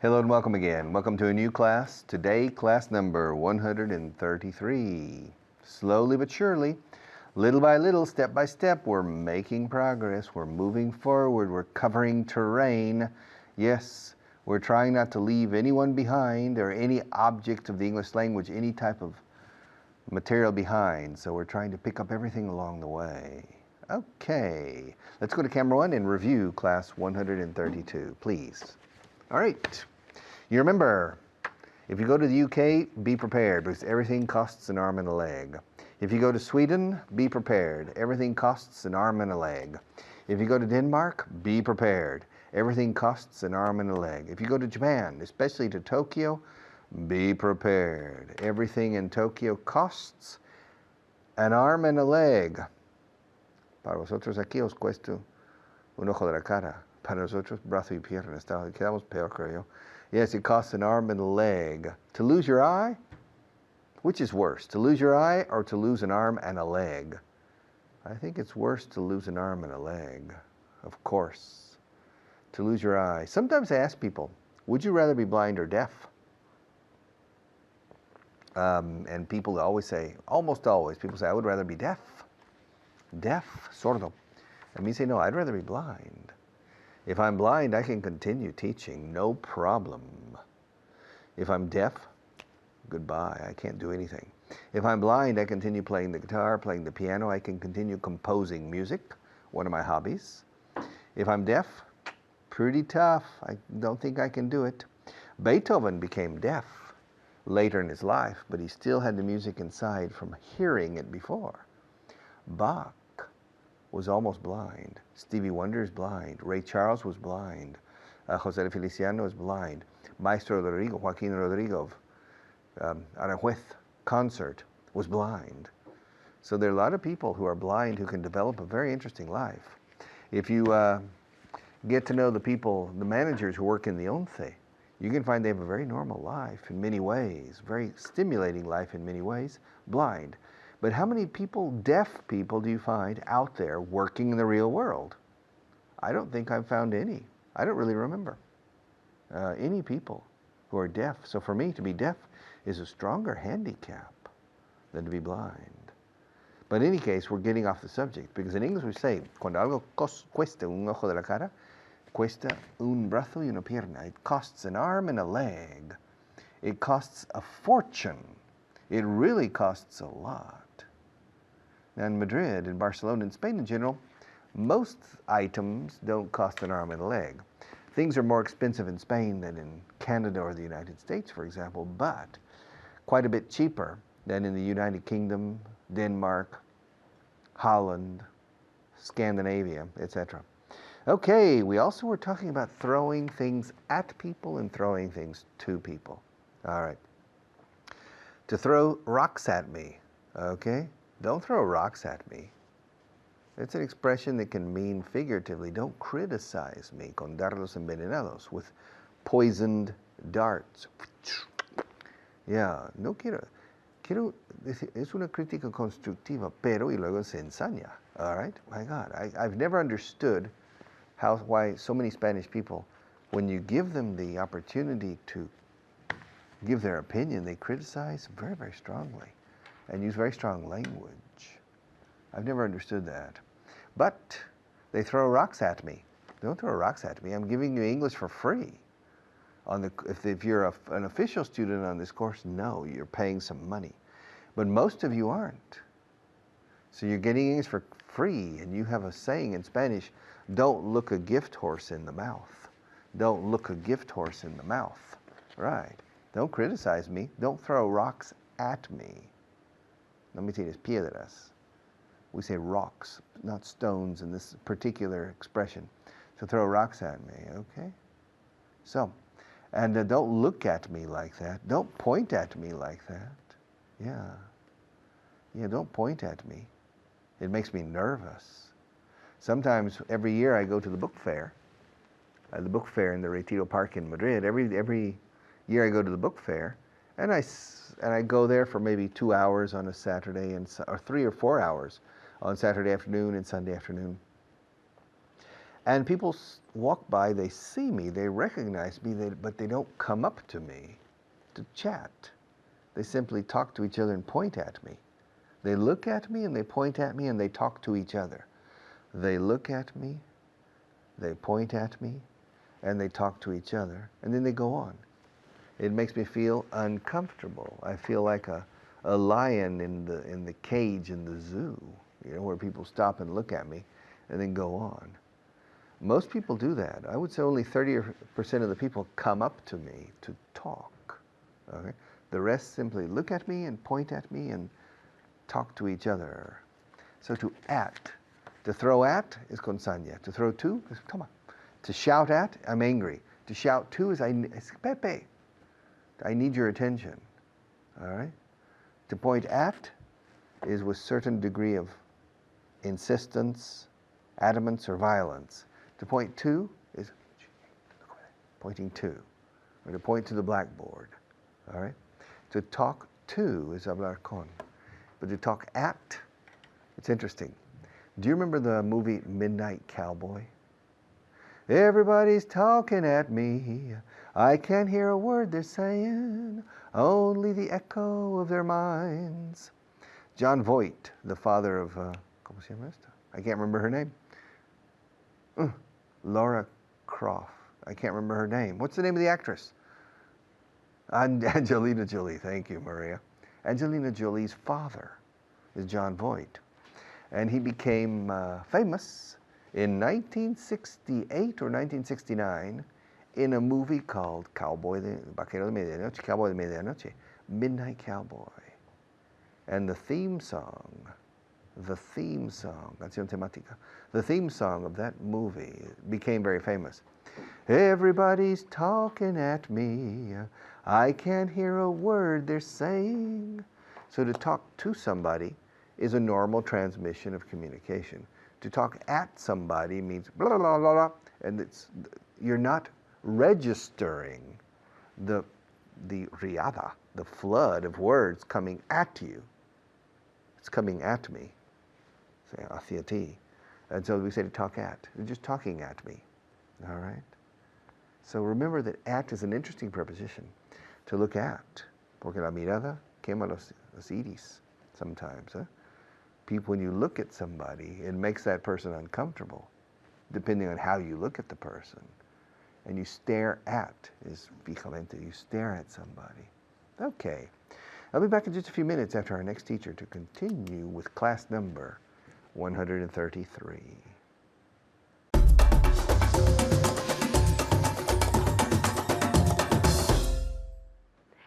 Hello and welcome again. Welcome to a new class. Today, class number 133. Slowly but surely, little by little, step by step, we're making progress. We're moving forward. We're covering terrain. Yes, we're trying not to leave anyone behind or any object of the English language, any type of material behind. So we're trying to pick up everything along the way. Okay, let's go to camera one and review class 132, please. All right. You remember, if you go to the UK, be prepared because everything costs an arm and a leg. If you go to Sweden, be prepared. Everything costs an arm and a leg. If you go to Denmark, be prepared. Everything costs an arm and a leg. If you go to Japan, especially to Tokyo, be prepared. Everything in Tokyo costs an arm and a leg. Para vosotros aquí os cuesta un ojo de la cara. Para nosotros, brazo y pierna. Quedamos peor, creo yo. Yes, it costs an arm and a leg. To lose your eye? Which is worse, to lose your eye or to lose an arm and a leg? I think it's worse to lose an arm and a leg, of course. To lose your eye. Sometimes I ask people, would you rather be blind or deaf? And people always say, almost always, people say, I would rather be deaf. Deaf, sordo. And me say, no, I'd rather be blind. If I'm blind, I can continue teaching, no problem. If I'm deaf, goodbye, I can't do anything. If I'm blind, I continue playing the guitar, playing the piano, I can continue composing music, one of my hobbies. If I'm deaf, pretty tough, I don't think I can do it. Beethoven became deaf later in his life, but he still had the music inside from hearing it before. Bach was almost blind. Stevie Wonder is blind. Ray Charles was blind. Jose Feliciano is blind. Maestro Rodrigo, Joaquin Rodrigo, Aranjuez concert was blind. So there are a lot of people who are blind who can develop a very interesting life. If you get to know the people, the managers who work in the ONCE, you can find they have a very normal life in many ways, very stimulating life in many ways, blind. But how many people, deaf people, do you find out there working in the real world? I don't think I've found any. I don't really remember any people who are deaf. So for me, to be deaf is a stronger handicap than to be blind. But in any case, we're getting off the subject because in English we say, cuando algo cuesta un ojo de la cara, cuesta un brazo y una pierna. It costs an arm and a leg. It costs a fortune. It really costs a lot. Now in Madrid, in Barcelona, in Spain in general, most items don't cost an arm and a leg. Things are more expensive in Spain than in Canada or the United States, for example, but quite a bit cheaper than in the United Kingdom, Denmark, Holland, Scandinavia, etc. Okay, we also were talking about throwing things at people and throwing things to people. All right. To throw rocks at me, okay? Don't throw rocks at me. It's an expression that can mean figuratively, don't criticize me con dardos envenenados, with poisoned darts. Yeah, no quiero decir, es una crítica constructiva, pero y luego se ensaña, all right? My God, I've never understood why so many Spanish people, when you give them the opportunity to give their opinion, they criticize very, very strongly and use very strong language. I've never understood that. But they throw rocks at me. Don't throw rocks at me. I'm giving you English for free. If you're an official student on this course, no, you're paying some money. But most of you aren't. So you're getting English for free, and you have a saying in Spanish, don't look a gift horse in the mouth. Don't look a gift horse in the mouth. Right. Don't criticize me. Don't throw rocks at me. No me tires piedras. We say rocks, not stones in this particular expression. So throw rocks at me, okay? So, and don't look at me like that. Don't point at me like that. Yeah, don't point at me. It makes me nervous. Sometimes every year I go to the book fair in the Retiro Park in Madrid. Every year I go to the book fair, and I go there for maybe 2 hours on a Saturday, or 3 or 4 hours on Saturday afternoon and Sunday afternoon. And people walk by, they see me, they recognize me, but they don't come up to me to chat. They simply talk to each other and point at me. They look at me and they point at me and they talk to each other. They look at me, they point at me, and they talk to each other, and then they go on. It makes me feel uncomfortable. I feel like a lion in the cage in the zoo, you know, where people stop and look at me and then go on. Most people do that. I would say only 30% of the people come up to me to talk. Okay? The rest simply look at me and point at me and talk to each other. So to at, to throw at is con saña. To throw to is toma. To shout at, I'm angry. To shout to is Pepe. I need your attention. All right? To point at is with certain degree of insistence, adamance, or violence. To point to is pointing to, or to point to the blackboard. All right? To talk to is hablar con. But to talk at, it's interesting. Do you remember the movie Midnight Cowboy? Everybody's talking at me. I can't hear a word they're saying, only the echo of their minds. John Voight, the father of, ¿cómo se llama esta? I can't remember her name. Laura Croft. I can't remember her name. What's the name of the actress? Angelina Jolie. Thank you, Maria. Angelina Jolie's father is John Voight. And he became famous in 1968 or 1969 in a movie called Vaquero de Medianoche, Cowboy de Medianoche, Midnight Cowboy. And the theme song, canción temática, the theme song of that movie became very famous. Everybody's talking at me. I can't hear a word they're saying. So to talk to somebody is a normal transmission of communication. To talk at somebody means blah, blah, blah, blah, blah, and you're not registering the riada, the flood of words coming at you. It's coming at me, say hacia ti. And so we say to talk at. You're just talking at me, all right? So remember that at is an interesting preposition to look at, porque la mirada quema los iris sometimes. People, when you look at somebody, it makes that person uncomfortable, depending on how you look at the person. And you stare at is fijamente, you stare at somebody. Okay, I'll be back in just a few minutes after our next teacher to continue with class number 133.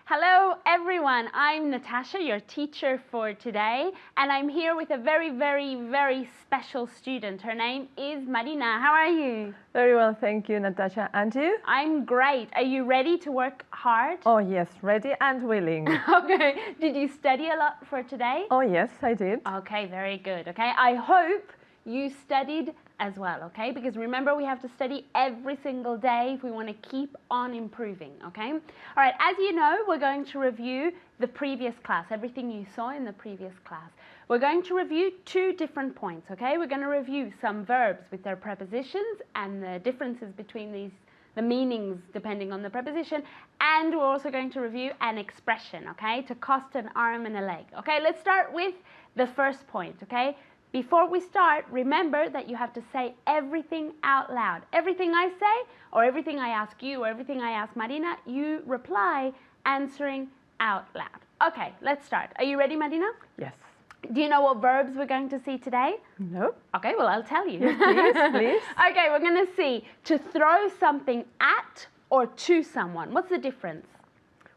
Hello everyone, I'm Natasha, your teacher for today, and I'm here with a very, very, very special student. Her name is Marina. How are you? Very well, thank you, Natasha. And you? I'm great. Are you ready to work hard? Oh yes, ready and willing. Okay. Did you study a lot for today? Oh yes, I did. Okay, very good. Okay, I hope you studied as well, okay? Because remember, we have to study every single day if we want to keep on improving, okay? All right, as you know, we're going to review the previous class, everything you saw in the previous class. We're going to review 2 different points, okay? We're going to review some verbs with their prepositions and the differences between these, the meanings depending on the preposition, and we're also going to review an expression, okay? To cost an arm and a leg, okay? Let's start with the first point, okay? Before we start, remember that you have to say everything out loud. Everything I say, or everything I ask you, or everything I ask Marina, you reply answering out loud. Okay, let's start. Are you ready, Marina? Yes. Do you know what verbs we're going to see today? No. Okay, well, I'll tell you. Yes, please, please. Okay, we're going to see to throw something at or to someone. What's the difference?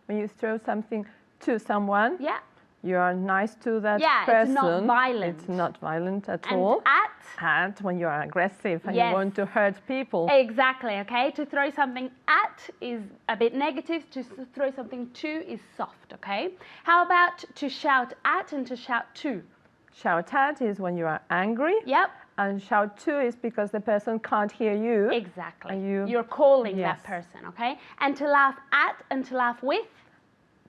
When you throw something to someone, Yeah. you are nice to that Yeah, person. it's not violent. It's not violent at And all. at? And when you are aggressive and Yes. you want to hurt people. Exactly, okay? To throw something at is a bit negative. To throw something to is soft, okay? How about to shout at and to shout to? Shout at is when you are angry. Yep, And shout to is because the person can't hear you. exactly. And You're calling Yes. that person, okay? And to laugh at and to laugh with?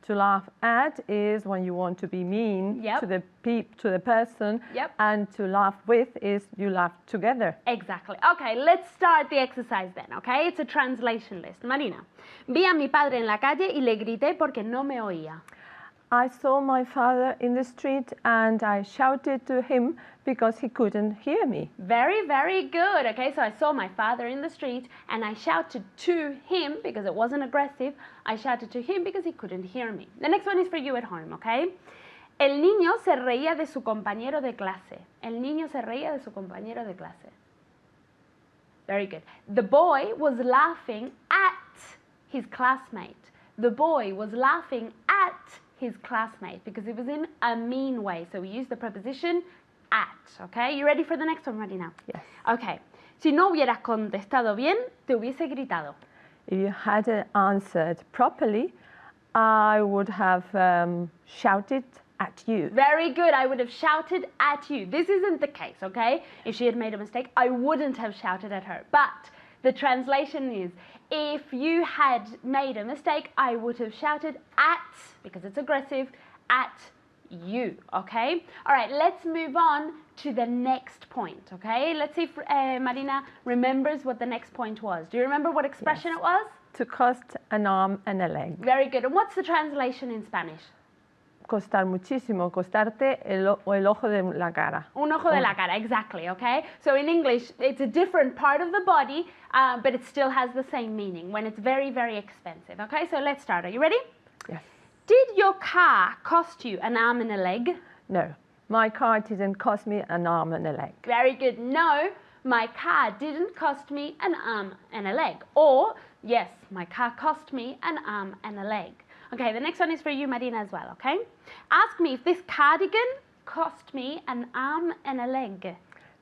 To laugh at is when you want to be mean Yep. to the person. Yep. And to laugh with is you laugh together. Exactly. Okay, let's start the exercise then, okay? It's a translation list. Marina, vi a mi padre en la calle y le grité porque no me oía. I saw my father in the street and I shouted to him because he couldn't hear me. Very, very good. Okay, so I saw my father in the street and I shouted to him because it wasn't aggressive. I shouted to him because he couldn't hear me. The next one is for you at home, okay? El niño se reía de su compañero de clase. El niño se reía de su compañero de clase. Very good. The boy was laughing at his classmate. The boy was laughing at his classmate because it was in a mean way. So we use the preposition at, okay? You ready for the next one, Marina? Yes. Okay. Si no hubieras contestado bien, te hubiese gritado. If you hadn't answered properly, I would have shouted at you. Very good. I would have shouted at you. This isn't the case, okay? If she had made a mistake, I wouldn't have shouted at her. But the translation is, if you had made a mistake, I would have shouted at, because it's aggressive, at you, okay? All right, let's move on to the next point, okay? Let's see if Marina remembers what the next point was. Do you remember what expression Yes. it was? To cost an arm and a leg. Very good. And what's the translation in Spanish? Costar muchísimo, costarte el ojo de la cara. Un ojo de la cara, exactly, okay? So in English, it's a different part of the body, but it still has the same meaning when it's very, very expensive, okay? So let's start. Are you ready? Yes. Did your car cost you an arm and a leg? No, my car didn't cost me an arm and a leg. Very good. No, my car didn't cost me an arm and a leg. Or, yes, my car cost me an arm and a leg. Okay, the next one is for you, Marina, as well, okay? Ask me if this cardigan cost me an arm and a leg.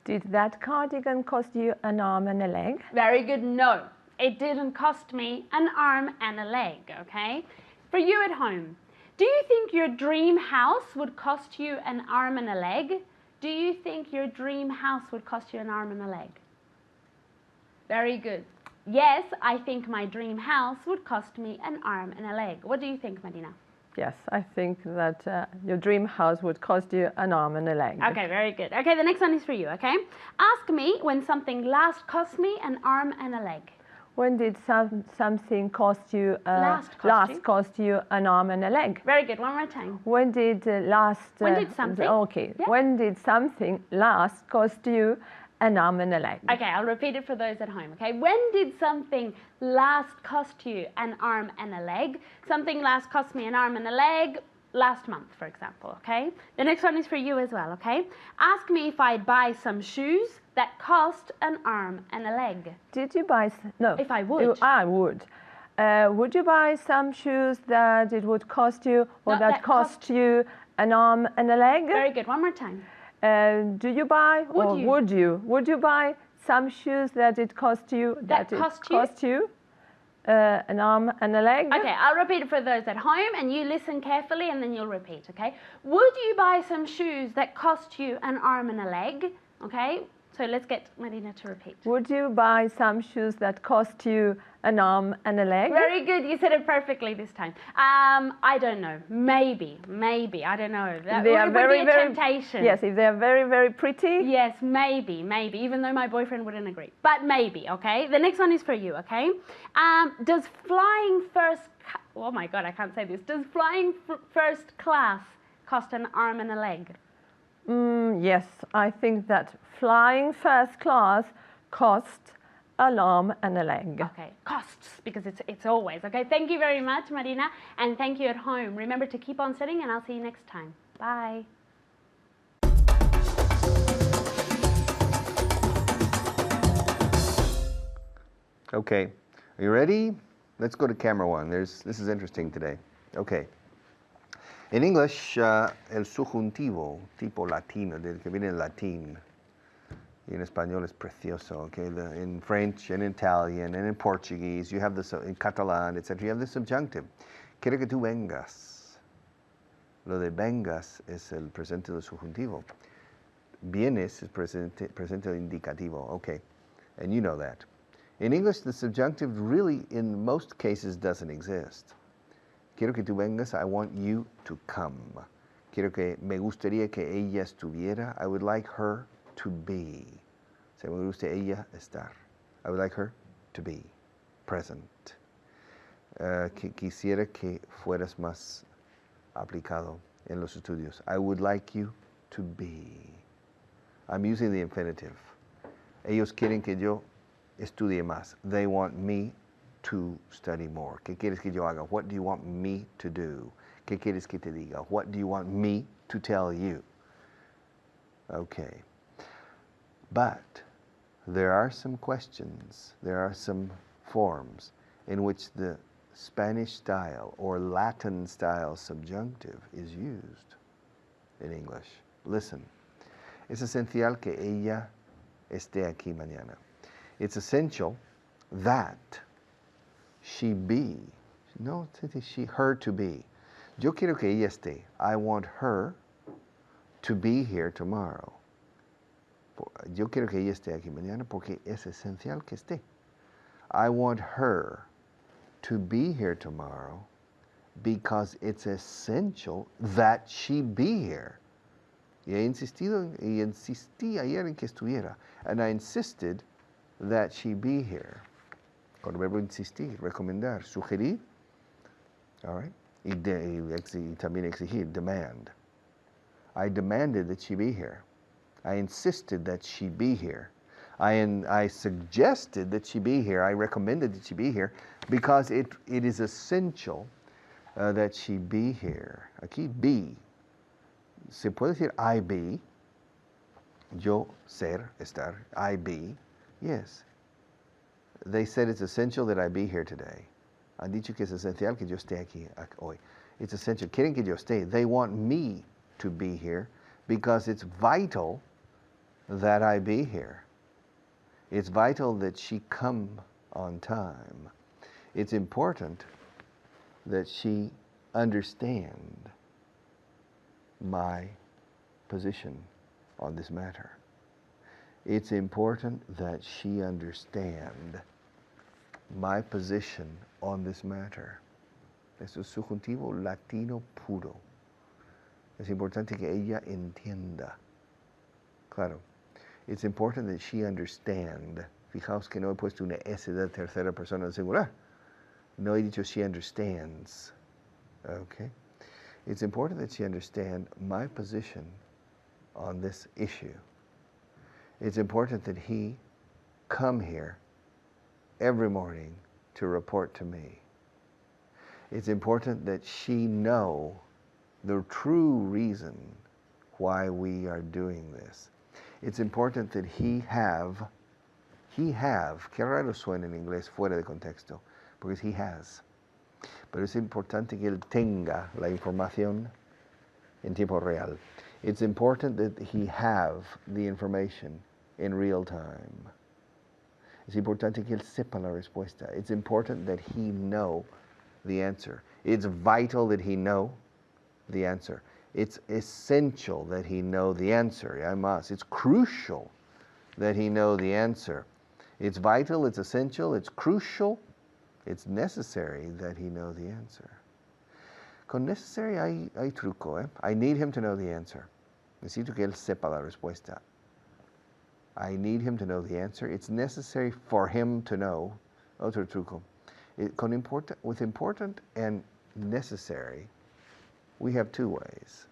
Did that cardigan cost you an arm and a leg? Very good. No, it didn't cost me an arm and a leg, okay? For you at home, do you think your dream house would cost you an arm and a leg? Do you think your dream house would cost you an arm and a leg? Very good. Yes, I think my dream house would cost me an arm and a leg. What do you think, Marina? Yes, I think that your dream house would cost you an arm and a leg. Okay, very good. Okay, the next one is for you, okay? Ask me when something last cost me an arm and a leg. When did something cost you Last cost you? an arm and a leg? Very good. One more time. When did When did something? Okay. Yeah. When did something last cost you an arm and a leg? Okay, I'll repeat it for those at home, okay? When did something last cost you an arm and a leg? Something last cost me an arm and a leg last month, for example, okay? The next one is for you as well, okay? Ask me if I'd buy some shoes that cost an arm and a leg. Did you buy? No. If I would. I would. Would you buy some shoes that it would cost you, or No, that that cost you an arm and a leg? Very good. One more time. Do you buy? Would you? Would you buy some shoes that it cost you? That it cost you? cost you an arm and a leg? Okay, I'll repeat it for those at home and you listen carefully and then you'll repeat, okay? Would you buy some shoes that cost you an arm and a leg? Okay, so let's get Marina to repeat. Would you buy some shoes that cost you an arm and a leg? Very good, you said it perfectly this time. I don't know, maybe, I don't know. That They are would very, be a very temptation. Yes, if they are very, very pretty. Yes, maybe, even though my boyfriend wouldn't agree. But maybe, okay? The next one is for you, okay? Does flying oh my God, I can't say this. Does flying first class cost an arm and a leg? Yes, I think that flying first class costs an arm and a leg. Okay, costs, because it's always, okay? Thank you very much, Marina, and thank you at home. Remember to keep on studying, and I'll see you next time. Bye. Okay, are you ready? Let's go to camera one. This is interesting today. Okay. In English, el subjuntivo, tipo latino, del que viene en latín, y en español es precioso, okay? In French and Italian and in Portuguese, you have this, in Catalan, etc., you have the subjunctive. Quiero que tú vengas. Lo de vengas es el presente del subjuntivo. Vienes es presente del indicativo, okay? And you know that. In English, the subjunctive really, in most cases, doesn't exist. Quiero que tú vengas. I want you to come. Me gustaría que ella estuviera. I would like her to be. Se me gusta ella estar. I would like her to be present. Quisiera que fueras más aplicado en los estudios. I would like you to be. I'm using the infinitive. Ellos quieren que yo estudie más. They want me to study more. ¿Qué quieres que yo haga? What do you want me to do? ¿Qué quieres que te diga? What do you want me to tell you? Okay. But there are some questions, there are some forms in which the Spanish style or Latin style subjunctive is used in English. Listen. Es esencial que ella esté aquí mañana. It's essential that she be. No, her to be. Yo quiero que ella esté. I want her to be here tomorrow. Yo quiero que ella esté aquí mañana porque es esencial que esté. I want her to be here tomorrow because it's essential that she be here. Y he insistido y insistí ayer en que estuviera. And I insisted that she be here. Con el verbo insistir, recomendar, sugerir. All right. Y también exigir, demand. I demanded that she be here. I insisted that she be here. I suggested that she be here. I recommended that she be here because it is essential that she be here. Aquí be. Se puede decir I be. Yo ser, estar. I be. Yes. They said it's essential that I be here today. Han dicho que es esencial que yo esté aquí hoy. It's essential. Quieren que yo esté. They want me to be here because it's vital that I be here. It's vital that she come on time. It's important that she understand my position on this matter. It's important that she understand my position on this matter. Eso es subjuntivo latino puro. Es importante que ella entienda. Claro. It's important that she understand. Fijaos que no he puesto una S de tercera persona singular. No he dicho she understands. Okay? It's important that she understand my position on this issue. It's important that he come here every morning to report to me. It's important that she know the true reason why we are doing this. It's important that he have, qué raro suena en inglés fuera de contexto, porque he has. Pero es importante que él tenga la información en tiempo real. It's important that he have the information in real time. Es importante que él sepa la respuesta. It's important that he know the answer. It's vital that he know the answer. It's essential that he know the answer. I must. It's crucial that he know the answer. It's vital, it's essential, it's crucial, it's necessary that he know the answer. Con necessary hay truco, ¿eh? I need him to know the answer. Necesito que él sepa la respuesta. I need him to know the answer. It's necessary for him to know. Otro truco. With important and necessary, we have two ways.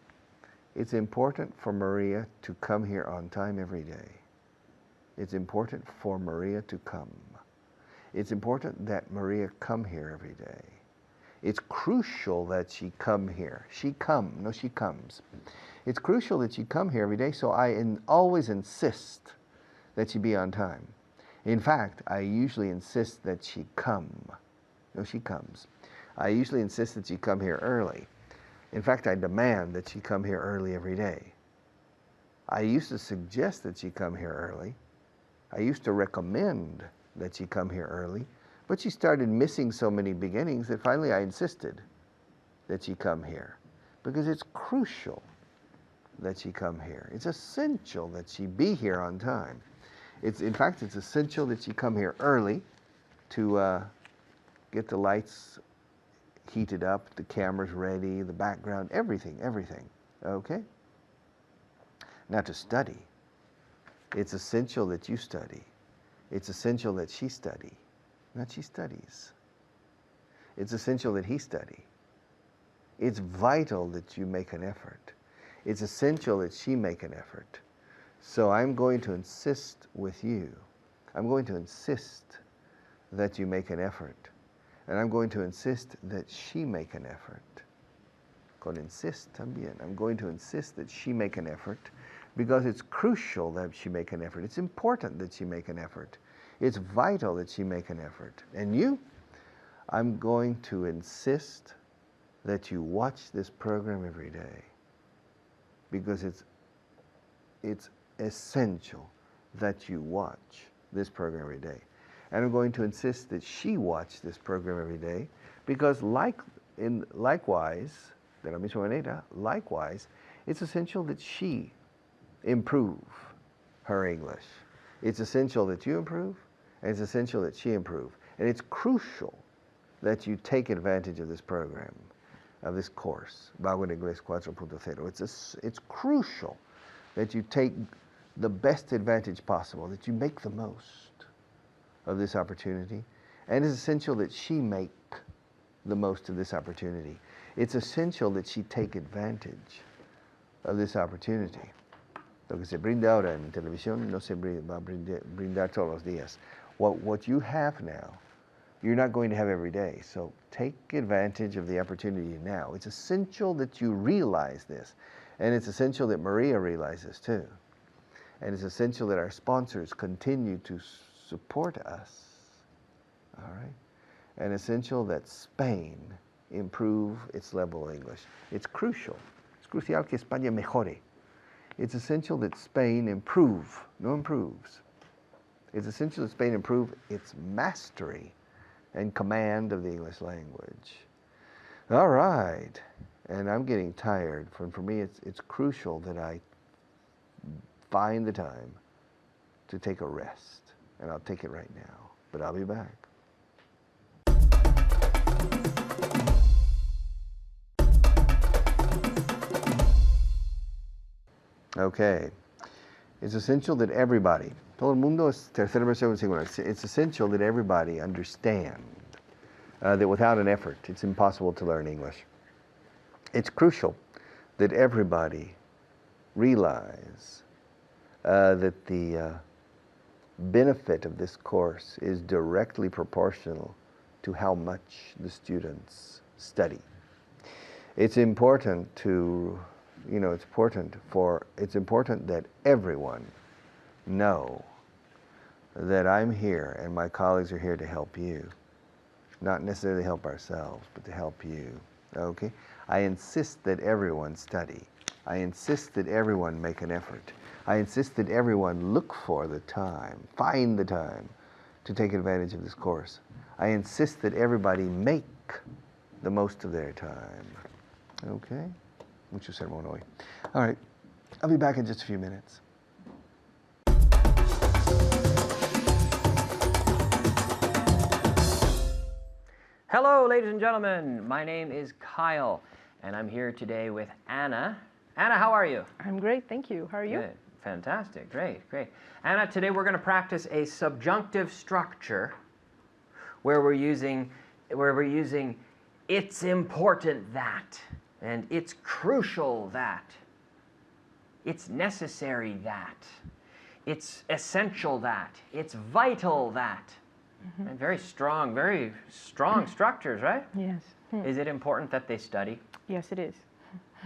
It's important for Maria to come here on time every day. It's important for Maria to come. It's important that Maria come here every day. It's crucial that she come here. She comes. It's crucial that she come here every day, so I always insist that she be on time. In fact, I usually insist that she come. No, she comes. I usually insist that she come here early. In fact, I demand that she come here early every day. I used to suggest that she come here early. I used to recommend that she come here early, but she started missing so many beginnings that finally I insisted that she come here because it's crucial that she come here. It's essential that she be here on time. In fact, it's essential that she come here early to get the lights heated up, the camera's ready, the background, everything, okay? Now to study, it's essential that you study. It's essential that she study, not she studies. It's essential that he study. It's vital that you make an effort. It's essential that she make an effort. So I'm going to insist with you. I'm going to insist that you make an effort. And I'm going to insist that she make an effort. Con insist también. I'm going to insist that she make an effort because it's crucial that she make an effort. It's important that she make an effort. It's vital that she make an effort. And you, I'm going to insist that you watch this program every day because it's essential that you watch this program every day. And I'm going to insist that she watch this program every day because likewise, de la misma manera, likewise, it's essential that she improve her English. It's essential that you improve, and it's essential that she improve. And it's crucial that you take advantage of this program, of this course, Vago en Inglés 4.0. It's crucial that you take the best advantage possible, that you make the most of this opportunity. And it's essential that she make the most of this opportunity. It's essential that she take advantage of this opportunity. Lo que se brinda ahora en televisión no se va a brindar todos los días. What you have now, you're not going to have every day. So take advantage of the opportunity now. It's essential that you realize this. And it's essential that Maria realizes too. And it's essential that our sponsors continue to support us. All right? And essential that Spain improve its level of English. It's crucial. Es crucial que España mejore. It's essential that Spain improve, no improves. It's essential that Spain improve its mastery and command of the English language. All right. And I'm getting tired. For me, it's crucial that I find the time to take a rest. And I'll take it right now. But I'll be back. Okay. It's essential that everybody, todo el mundo es tercera versión singular. It's essential that everybody understand that without an effort, it's impossible to learn English. It's crucial that everybody realize that the benefit of this course is directly proportional to how much the students study. It's important to, it's important that everyone know that I'm here and my colleagues are here to help you. Not necessarily help ourselves, but to help you, okay? I insist that everyone study. I insist that everyone make an effort. I insist that everyone look for the time, find the time to take advantage of this course. I insist that everybody make the most of their time. Okay? Mucho sermón hoy. All right. I'll be back in just a few minutes. Hello, ladies and gentlemen. My name is Kyle, and I'm here today with Anna. Anna, how are you? I'm great, thank you. How are you? Good. Fantastic. Great, great. Anna, today we're going to practice a subjunctive structure where we're using it's important that, and it's crucial that, it's necessary that, it's essential that, it's vital that. Mm-hmm. And very strong structures, right? Yes. Is it important that they study? Yes, it is.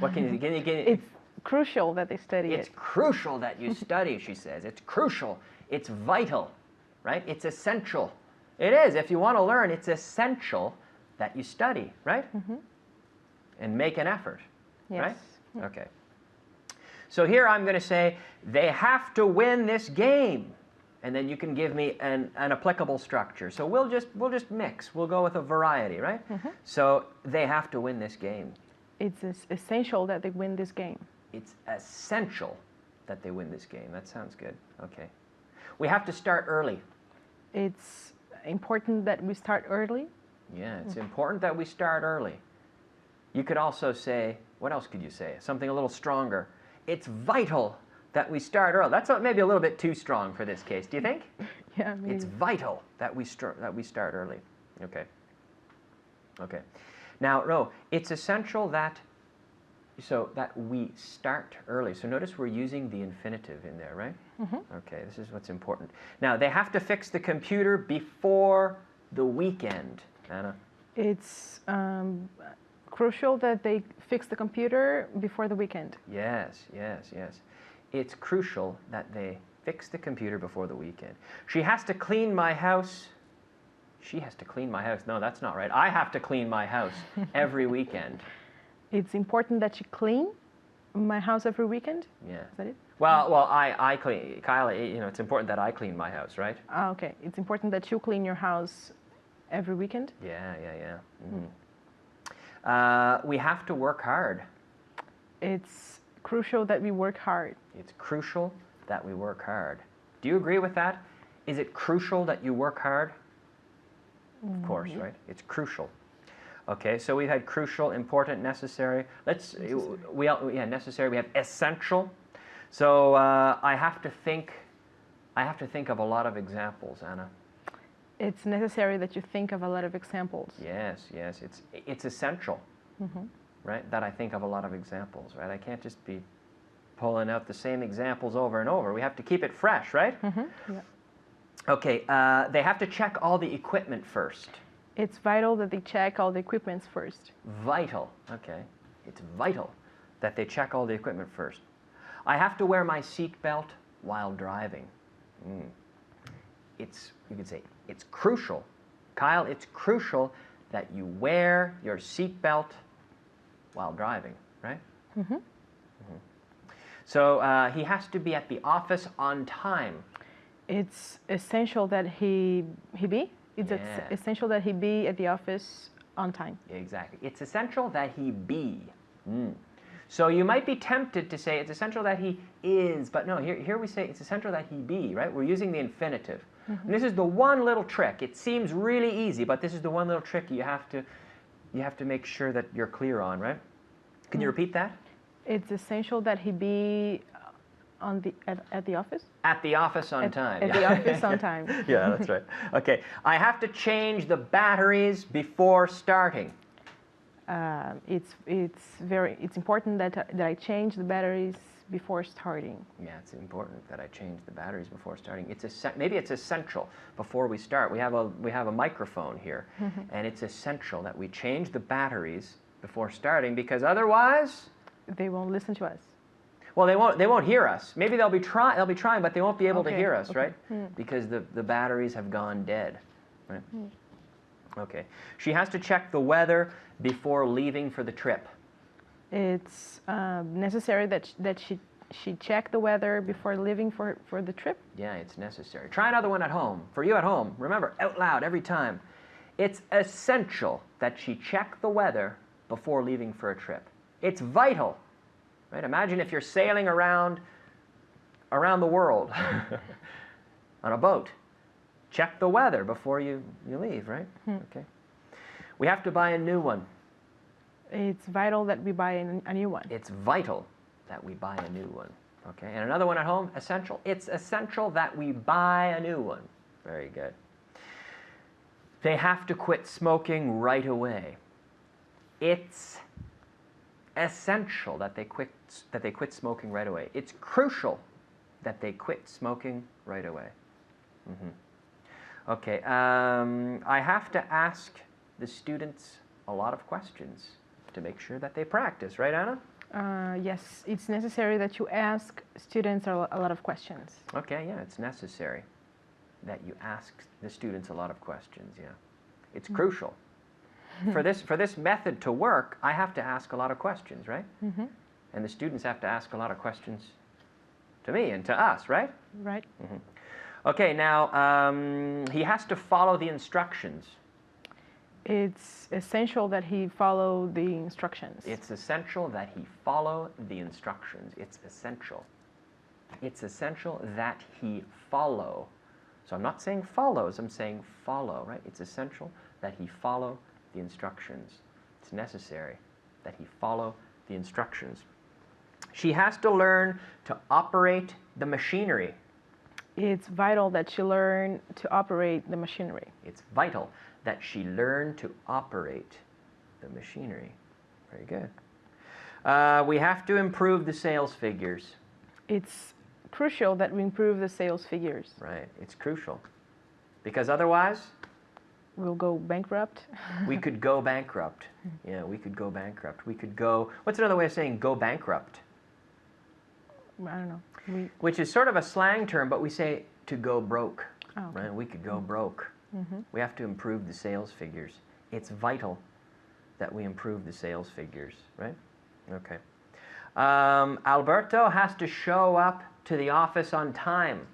What can you It's crucial that they study It's crucial that you study, she says. It's crucial. It's vital, right? It's essential. It is. If you want to learn, it's essential that you study, right? Mm-hmm. And make an effort, yes. right? Yeah. Okay. So here I'm going to say, they have to win this game. And then you can give me an applicable structure. So we'll just mix. We'll go with a variety, right? Mm-hmm. So they have to win this game. It's essential that they win this game. It's essential that they win this game. That sounds good. Okay. We have to start early. It's important that we start early. Yeah, it's important that we start early. You could also say, what else could you say? Something a little stronger. It's vital that we start early. That's maybe a little bit too strong for this case. Do you think? Yeah, maybe. It's vital that we start early. Okay. Okay. Now, no, it's essential that we start early. So notice we're using the infinitive in there, right? Okay, this is what's important. Now, they have to fix the computer before the weekend. Anna? It's crucial that they fix the computer before the weekend. Yes, yes, yes. It's crucial that they fix the computer before the weekend. She has to clean my house. She has to clean my house. No, that's not right. I have to clean my house every weekend. It's important that you clean my house every weekend. Yeah. Is that it? Well, I clean. Kyle, it's important that I clean my house, right? Ah, okay. It's important that you clean your house every weekend. Yeah. We have to work hard. It's crucial that we work hard. It's crucial that we work hard. Do you agree with that? Is it crucial that you work hard? Of course, right? It's crucial. Okay, so we've had crucial, important, necessary. Necessary. We have essential. So I have to think of a lot of examples, Anna. It's necessary that you think of a lot of examples. Yes. It's essential, right? That I think of a lot of examples, right? I can't just be pulling out the same examples over and over. We have to keep it fresh, right? Yeah. Okay, they have to check all the equipment first. It's vital that they check all the equipments first. Vital, okay. It's vital that they check all the equipment first. I have to wear my seatbelt while driving. You could say, it's crucial. Kyle, it's crucial that you wear your seatbelt while driving, right? So he has to be at the office on time. It's essential that he be. It's Yeah. essential that he be at the office on time. Exactly. It's essential that he be. So you might be tempted to say it's essential that he is, but no, here we say it's essential that he be, right? We're using the infinitive. And this is the one little trick. It seems really easy, but this is the one little trick you have to make sure that you're clear on, right? Can you repeat that? It's essential that he be at the office. At the office on time. At the office on time. Yeah, that's right. Okay. I have to change the batteries before starting. It's important that I change the batteries before starting. Yeah, it's important that I change the batteries before starting. Maybe it's essential before we start. We have a microphone here, and it's essential that we change the batteries before starting because otherwise They won't listen to us. well, they won't hear us. Maybe they'll be trying, but they won't be able to Okay, hear us, okay. right? Because the batteries have gone dead, right? Okay. She has to check the weather before leaving for the trip. It's necessary that she check the weather before leaving for the trip. Yeah, it's necessary. Try another one at home. For you at home, remember, out loud every time. It's essential that she check the weather before leaving for a trip. It's vital, right? Imagine if you're sailing around the world on a boat. Check the weather before you leave, right? Okay. We have to buy a new one. It's vital that we buy a new one. It's vital that we buy a new one. Okay. And another one at home, essential. It's essential that we buy a new one. Very good. They have to quit smoking right away. It's essential that they quit smoking right away. It's crucial that they quit smoking right away. Okay, I have to ask the students a lot of questions to make sure that they practice, right, Anna? Yes, it's necessary that you ask students a lot of questions. Okay, yeah, it's necessary that you ask the students a lot of questions, yeah. It's crucial. For this method to work, I have to ask a lot of questions, right? And the students have to ask a lot of questions to me and to us, right? Right. Okay, now he has to follow the instructions. It's essential that he follow the instructions. It's essential that he follow the instructions. It's essential. It's essential that he follow. So I'm not saying follows, I'm saying follow, right? It's essential that he follow the instructions. It's necessary that he follow the instructions. She has to learn to operate the machinery. It's vital that she learn to operate the machinery. It's vital that she learn to operate the machinery. Very good. We have to improve the sales figures. It's crucial that we improve the sales figures. Right, it's crucial. Because otherwise, We'll go bankrupt. we could go bankrupt. Yeah, we could go bankrupt. We could go, what's another way of saying go bankrupt? I don't know. Which is sort of a slang term, but we say to go broke. Oh, okay. Right? We could go broke. We have to improve the sales figures. It's vital that we improve the sales figures, right? Okay. Alberto has to show up to the office on time.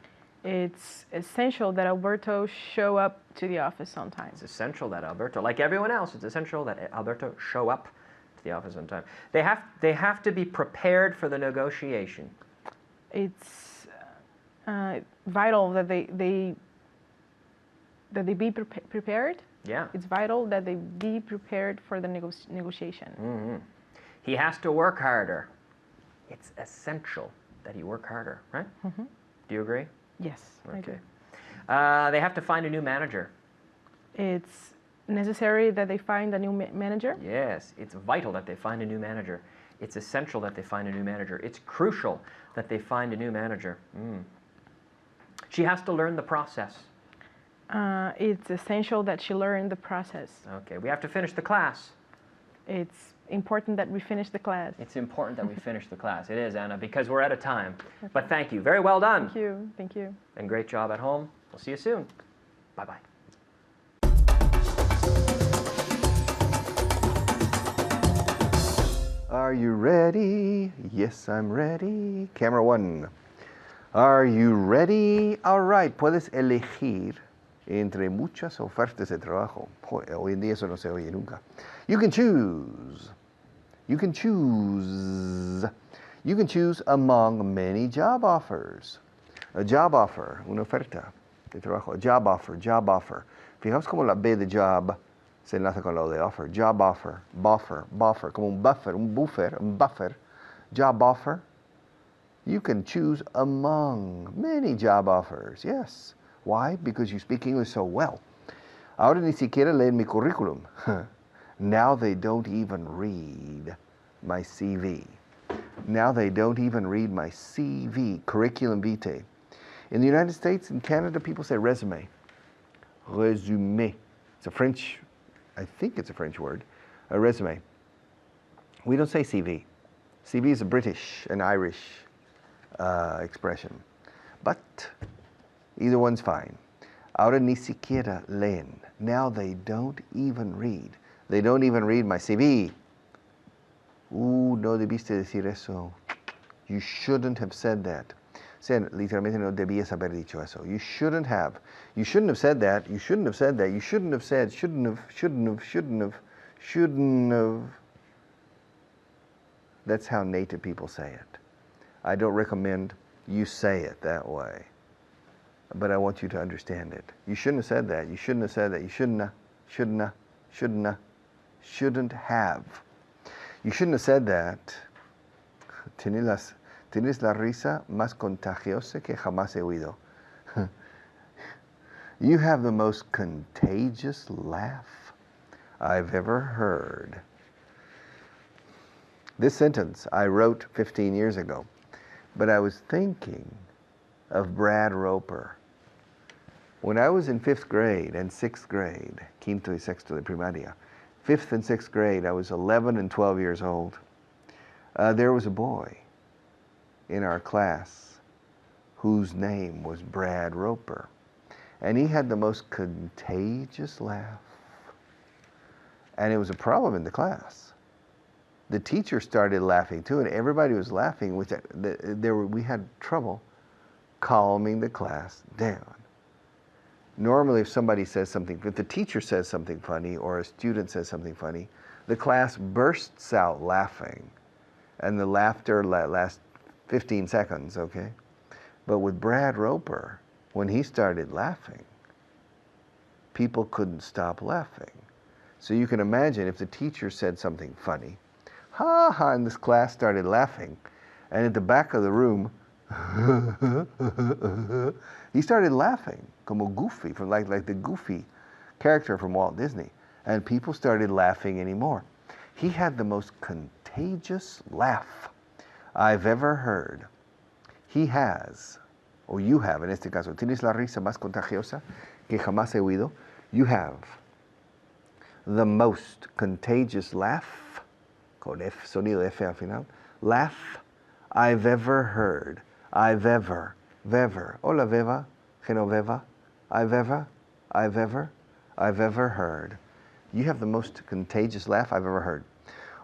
It's essential that Alberto show up to the office on time. It's essential that Alberto, like everyone else, it's essential that Alberto show up to the office on time. They have to be prepared for the negotiation. It's vital that they be prepared. Yeah. It's vital that they be prepared for the negotiation. Mm-hmm. He has to work harder. It's essential that he work harder, right? Mm-hmm. Do you agree? Yes, I Okay. do. They have to find a new manager. It's necessary that they find a new manager. Yes, it's vital that they find a new manager. It's essential that they find a new manager. It's crucial that they find a new manager. She has to learn the process. It's essential that she learn the process. Okay, we have to finish the class. It's important that we finish the class. It's important that we finish the class. It is, Anna, because we're out of time. But thank you. Very well done. Thank you. Thank you. And great job at home. We'll see you soon. Bye-bye. Are you ready? Yes, I'm ready. Camera one. Are you ready? All right, puedes elegir entre muchas ofertas de trabajo. Hoy en día eso no se oye nunca. You can choose. You can choose. You can choose among many job offers. A job offer, una oferta de trabajo. A job offer, job offer. Fijaos como la B de job se enlaza con lo de offer. Job offer, buffer, como un buffer, job offer. You can choose among many job offers, yes. Why? Because you speak English so well. Ahora ni siquiera leen mi curriculum. Now they don't even read my CV. Now they don't even read my CV, curriculum vitae. In the United States and Canada, people say resume. Résumé. It's a French, I think it's a French word, a resume. We don't say CV. CV is a British and Irish expression. But either one's fine. Ahora ni siquiera leen. Now they don't even read. They don't even read my CV. No debiste decir eso. You shouldn't have said that. Literalmente no debías haber dicho eso. You shouldn't have. You shouldn't have said that. You shouldn't have said that. You shouldn't have said, shouldn't have. That's how native people say it. I don't recommend you say it that way. But I want you to understand it. You shouldn't have said that. You shouldn't have said that. You shouldn't have. You shouldn't have said that. Tienes la risa más contagiosa que jamás he oído. You have the most contagious laugh I've ever heard. This sentence I wrote 15 years ago, but I was thinking of Brad Roper. When I was in 5th grade and 6th grade, quinto y sexto de primaria, 5th and 6th grade, I was 11 and 12 years old. There was a boy in our class whose name was Brad Roper. And he had the most contagious laugh. And it was a problem in the class. The teacher started laughing too, and everybody was laughing. We had trouble calming the class down. Normally, if somebody says something, if the teacher says something funny or a student says something funny, the class bursts out laughing. And the laughter lasts 15 seconds, okay? But with Brad Roper, when he started laughing, people couldn't stop laughing. So you can imagine if the teacher said something funny, ha ha, and this class started laughing, and at the back of the room, he started laughing, como Goofy, from like the Goofy character from Walt Disney, and people started laughing anymore. He had the most contagious laugh I've ever heard. He has, or you have, en este caso, tienes la risa más contagiosa que jamás he oído. You have the most contagious laugh, con F, sonido F al final, laugh I've ever heard. I've ever. Hola, Veva, Genoveva. I've ever heard. You have the most contagious laugh I've ever heard.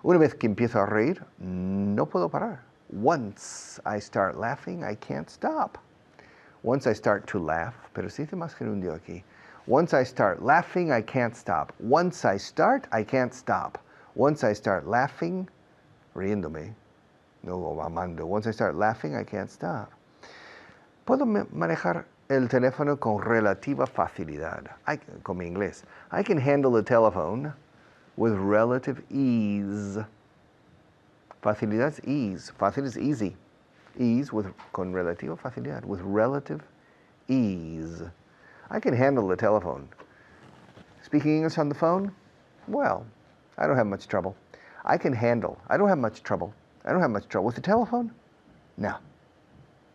Una vez que empiezo a reír, no puedo parar. Once I start laughing, I can't stop. Once I start to laugh, pero se dice más gerundio aquí. Once I start laughing, I can't stop. Once I start, I can't stop. Once I start laughing, riéndome, no amando. Once I start laughing, I can't stop. Puedo manejar el teléfono con relativa facilidad. Con mi inglés. I can handle the telephone with relative ease. Facilidad is ease. Fácil is easy. Ease con relativa facilidad, with relative ease. I can handle the telephone. Speaking English on the phone? Well, I don't have much trouble. I don't have much trouble. I don't have much trouble with the telephone? No.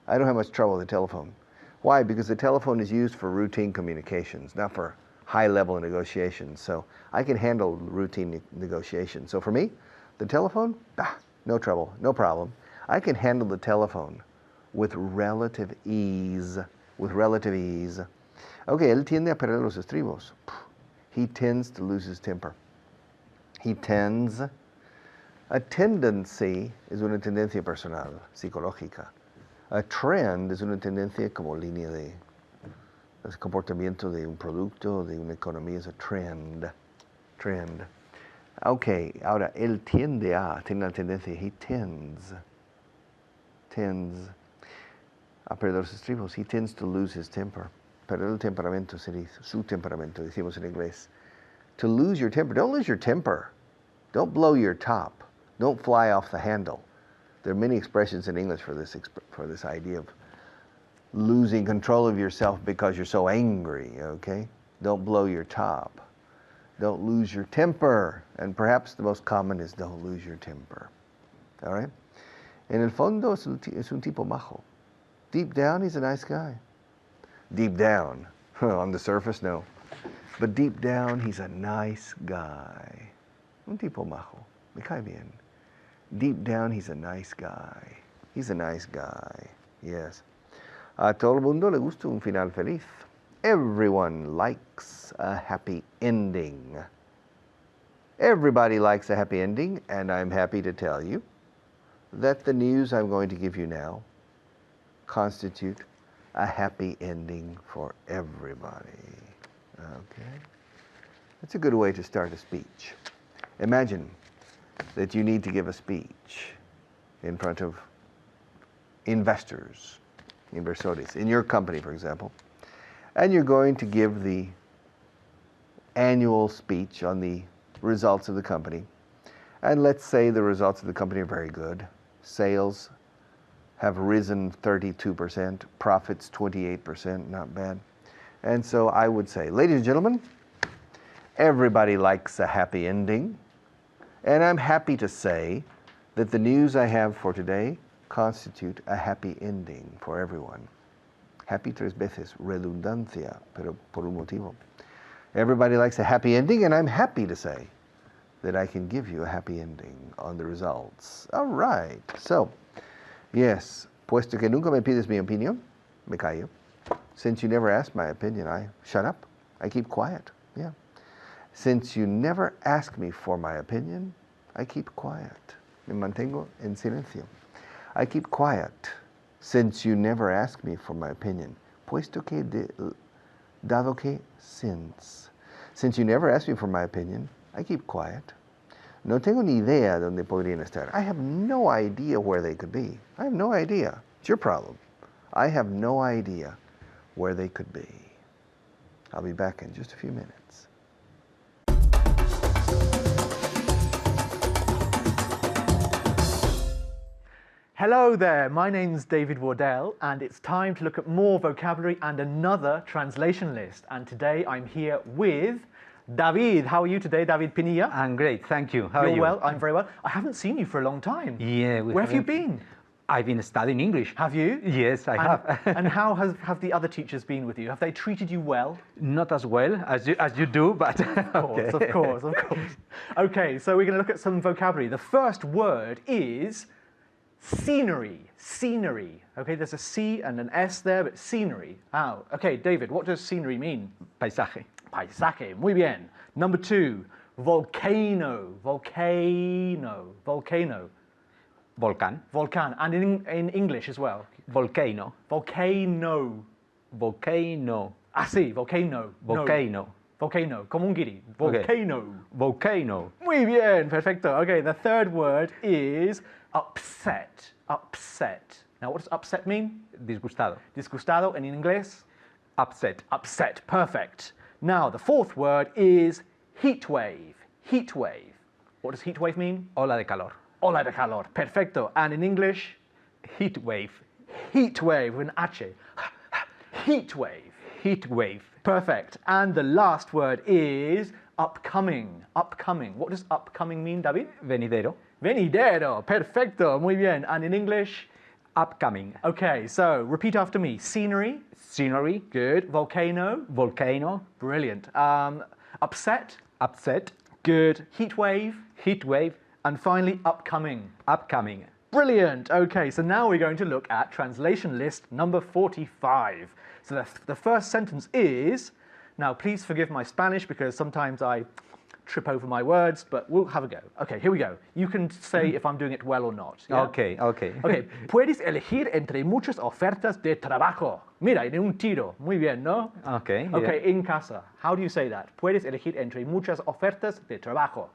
I don't have much trouble with the telephone. Why? Because the telephone is used for routine communications, not for high-level negotiations. So I can handle routine negotiations. So for me, the telephone, no trouble, no problem. I can handle the telephone with relative ease. Okay, él tiende a perder los estribos. He tends to lose his temper. A tendency es una tendencia personal, psicológica. A trend es una tendencia como línea de comportamiento de un producto, de una economía, es a trend. Ok, ahora, él tiene la tendencia, he tends a perder los estribos. He tends to lose his temper. Perder el temperamento se dice, su temperamento, decimos en inglés. To lose your temper, don't lose your temper. Don't blow your top. Don't fly off the handle. There are many expressions in English for this idea of losing control of yourself because you're so angry, okay? Don't blow your top. Don't lose your temper. And perhaps the most common is don't lose your temper. All right? En el fondo es un tipo majo. Deep down, he's a nice guy. Deep down. On the surface, no. But deep down, he's a nice guy. Un tipo majo. Me cae bien. Deep down, he's a nice guy. He's a nice guy. Yes. A todo el mundo le gusta un final feliz. Everyone likes a happy ending. Everybody likes a happy ending, and I'm happy to tell you that the news I'm going to give you now constitute a happy ending for everybody. Okay? That's a good way to start a speech. Imagine that you need to give a speech in front of investors, inversores, in your company, for example, and you're going to give the annual speech on the results of the company. And let's say the results of the company are very good. Sales have risen 32%, profits 28%, not bad. And so I would say, ladies and gentlemen, everybody likes a happy ending. And I'm happy to say that the news I have for today constitute a happy ending for everyone. Happy tres veces, redundancia, pero por un motivo. Everybody likes a happy ending, and I'm happy to say that I can give you a happy ending on the results. All right, so, yes, puesto que nunca me pides mi opinión, me callo. Since you never asked my opinion, I shut up. I keep quiet, yeah. Since you never ask me for my opinion, I keep quiet. Me mantengo en silencio. I keep quiet. Since you never ask me for my opinion. Puesto que, dado que, since. Since you never asked me for my opinion, I keep quiet. No tengo ni idea de dónde podrían estar. I have no idea where they could be. I have no idea. It's your problem. I have no idea where they could be. I'll be back in just a few minutes. Hello there, my name's David Wardell, and it's time to look at more vocabulary and another translation list. And today I'm here with David. How are you today, David Pinilla? I'm great, thank you. How are You're you? well? I'm very well. I haven't seen you for a long time. Yeah. Where have you been? I've been studying English. Have you? Yes, I have. And how have the other teachers been with you? Have they treated you well? Not as well as you do, but Of course. Okay, so we're going to look at some vocabulary. The first word is scenery. Scenery. Okay, there's a C and an S there, but scenery. Oh, okay, David, what does scenery mean? Paisaje. Paisaje. Muy bien. Number 2, volcano. Volcano. Volcano. Volcán. Volcan. And in English as well. Volcano. Volcano. Volcano. Ah, sí, volcano. Volcano. No. Volcano. Como un guiri. Okay. Volcano. Volcano. Muy bien. Perfecto. Okay, the third word is upset. Upset. Now, what does upset mean? Disgustado. Disgustado. And in English? Upset. Upset. Perfect. Now, the fourth word is heat wave. Heat wave. What does heat wave mean? Ola de calor. Ola de calor. Perfecto. And in English? Heat wave. Heat wave with an H. Heat wave. Heat wave. Perfect. And the last word is upcoming. Upcoming. What does upcoming mean, David? Venidero. Venidero. Perfecto. Muy bien. And in English? Upcoming. Okay, so repeat after me. Scenery. Scenery. Good. Volcano. Volcano. Brilliant. Upset. Upset. Good. Heat wave. Heat wave. And finally, upcoming. Upcoming. Brilliant. Okay, so now we're going to look at translation list number 45. So the first sentence is, now please forgive my Spanish because sometimes I trip over my words, but we'll have a go. Okay, here we go. You can say if I'm doing it well or not. Yeah? Okay. Okay, puedes elegir entre muchas ofertas de trabajo. Mira, en un tiro. Muy bien, ¿no? Okay. Okay, Yeah. in casa. How do you say that? Puedes elegir entre muchas ofertas de trabajo.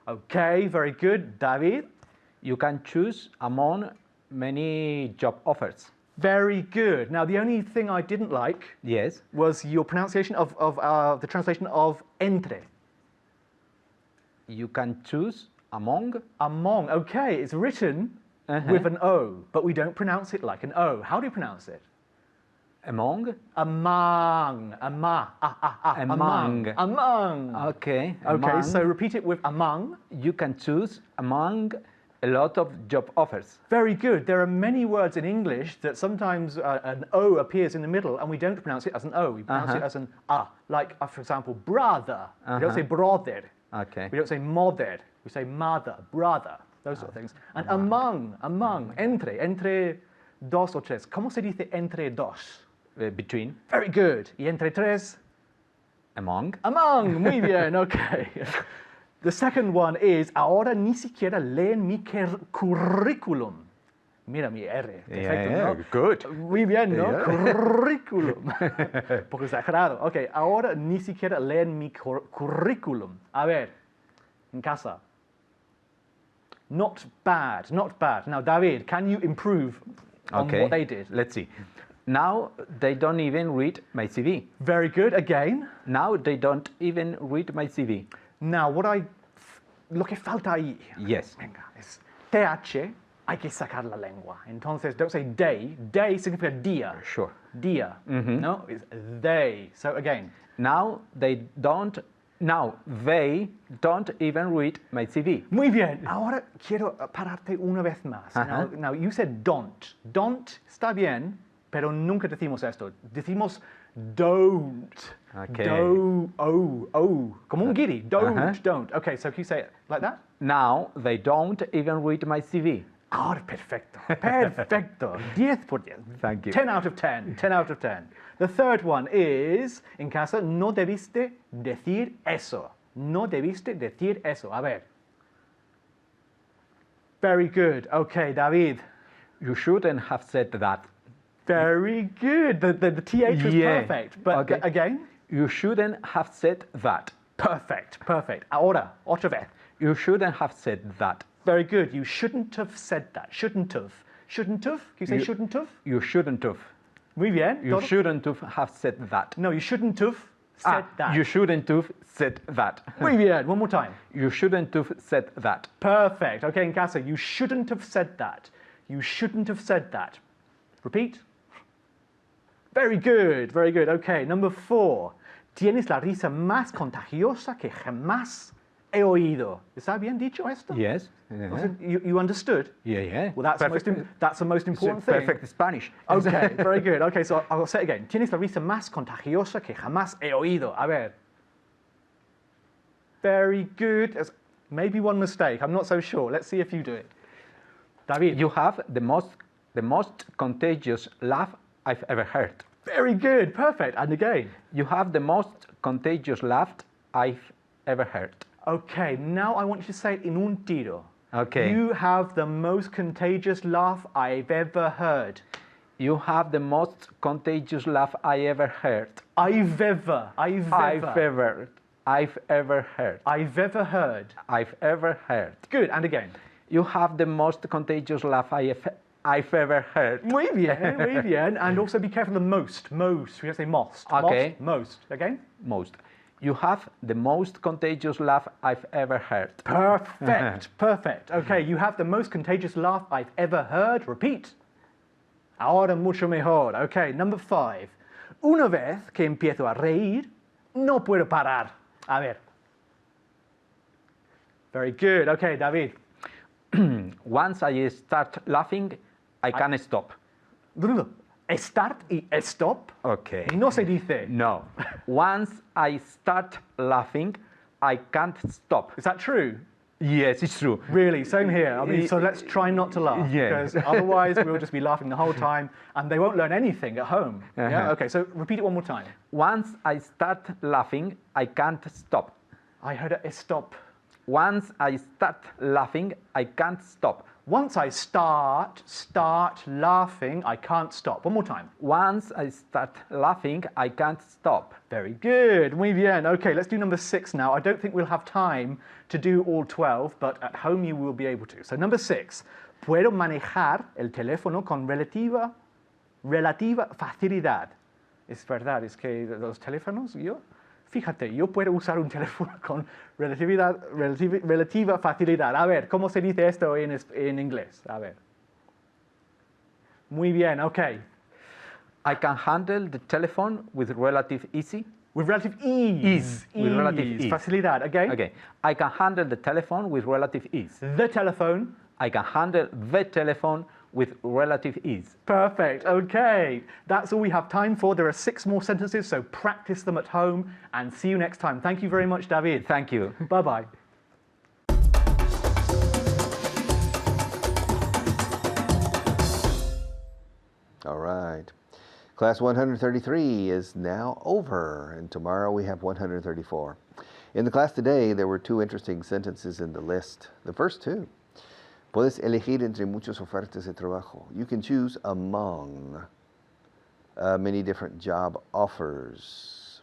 Okay, very good. David? You can choose among many job offers. Very good. Now, the only thing I didn't like Yes. was your pronunciation of the translation of entre. You can choose among. Among. Okay, it's written with an O, but we don't pronounce it like an O. How do you pronounce it? Among. Among. Among. Among. Okay. Okay, among. so repeat it with among. You can choose among a lot of job offers. Very good. There are many words in English that sometimes an O appears in the middle and we don't pronounce it as an O. We pronounce it as an A. Like, for example, brother. We don't say brother. Okay. We don't say mother. We say mother, brother, those sort of things. And among, entre dos o tres. ¿Cómo se dice entre dos? Between. Very good. Y entre tres? Among. Among. Muy bien, okay. The second one is, ahora ni siquiera leen mi currículum. Mira mi R. Perfecto, Yeah, ¿no? good. Muy bien, ¿no? Yeah. Currículum. Poco exagerado. Ok, ahora ni siquiera leen mi currículum. A ver, en casa. Not bad, not bad. Now, David, can you improve on Okay. what they did? Let's see. Now they don't even read my CV. Very good. Again. Now they don't even read my CV. Now, lo que falta ahí. Yes. Venga, es TH, hay que sacar la lengua. Entonces, don't say day. Day significa día. Sure. Día. No, it's they. So again. Now they don't even read my CV. Muy bien. Ahora quiero pararte una vez más. Now, you said don't. Don't está bien, pero nunca decimos esto. Decimos don't. Okay. Como un guiri. Don't. Okay, so can you say it like that? Now they don't even read my CV. Ahora, perfecto. Perfecto. 10 por 10. Thank you. 10 out of 10. 10 out of 10. The third one is, en casa, no debiste decir eso. No debiste decir eso. A ver. Very good. Okay, David. You shouldn't have said that. Very good. The TH was Yeah. perfect. But Okay. again? You shouldn't have said that. Perfect. Perfect. Ahora, otra vez. You shouldn't have said that. Very good. You shouldn't have said that. Shouldn't have. Shouldn't have? Can you say shouldn't have? You shouldn't have. Muy bien. You shouldn't have said that. No, you shouldn't have said that. You shouldn't have said that. Muy bien. One more time. You shouldn't have said that. Perfect. Okay, in casa, you shouldn't have said that. You shouldn't have said that. Repeat. Very good, very good. Okay, number 4. Tienes la risa más contagiosa que jamás he oído. ¿Está bien dicho esto? Yes. You understood? Yeah. Well, that's the most important thing. Perfect Spanish. Okay, very good. Okay, so I'll say it again. Tienes la risa más contagiosa que jamás he oído. A ver. Very good. Maybe one mistake. I'm not so sure. Let's see if you do it. David. You have the most contagious laugh I've ever heard. Very good. Perfect. And again. You have the most contagious laugh I've ever heard. Okay, now I want you to say it in un tiro. Okay. You have the most contagious laugh I've ever heard. You have the most contagious laugh I ever heard. I've ever heard. I've ever heard. Good, and again. You have the most contagious laugh I've ever heard. Muy bien, muy bien. And also be careful of the most. Most. We don't say most. Okay. Most. Again? Most. You have the most contagious laugh I've ever heard. Perfect. Perfect. Okay, you have the most contagious laugh I've ever heard. Repeat. Ahora mucho mejor. Okay, number 5. Una vez que empiezo a reír, no puedo parar. A ver. Very good. Okay, David. Once I start laughing, I can't stop. Start y stop. Okay. No se dice. No. Once I start laughing, I can't stop. Is that true? Yes, it's true. Really, same here. I mean, so let's try not to laugh. Yeah. Because otherwise we'll just be laughing the whole time and they won't learn anything at home. Yeah? Okay, so repeat it one more time. Once I start laughing, I can't stop. I heard a stop. Once I start laughing, I can't stop. Once I start laughing, I can't stop. One more time. Once I start laughing, I can't stop. Very good. Muy bien. Okay, let's do number 6 now. I don't think we'll have time to do all 12, but at home you will be able to. So number 6. Puedo manejar el teléfono con relativa facilidad. Es verdad, es que los teléfonos, fíjate, yo puedo usar un teléfono con relativa facilidad. A ver, ¿cómo se dice esto en inglés? A ver. Muy bien, okay. I can handle the telephone with relative easy. With relative ease. With relative ease. Facilidad, again. Okay. I can handle the telephone with relative ease. The telephone. I can handle the telephone with relative ease. Perfect. Okay. That's all we have time for. There are 6 more sentences, so practice them at home and see you next time. Thank you very much, David. Thank you. Bye-bye. All right. Class 133 is now over, and tomorrow we have 134. In the class today, there were 2 interesting sentences in the list. The first 2. Puedes elegir entre muchas ofertas de trabajo. You can choose among many different job offers.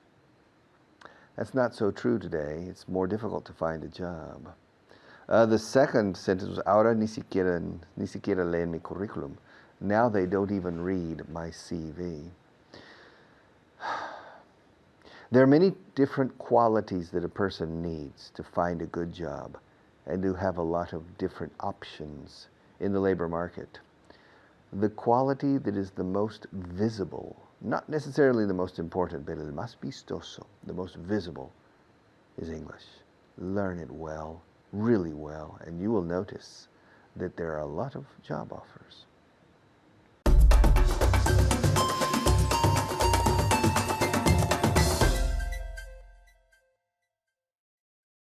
That's not so true today. It's more difficult to find a job. The second sentence was, ahora ni siquiera leen mi curriculum. Now they don't even read my CV. There are many different qualities that a person needs to find a good job and to have a lot of different options in the labor market. The quality that is the most visible, not necessarily the most important, but el más vistoso, the most visible, is English. Learn it well, really well, and you will notice that there are a lot of job offers.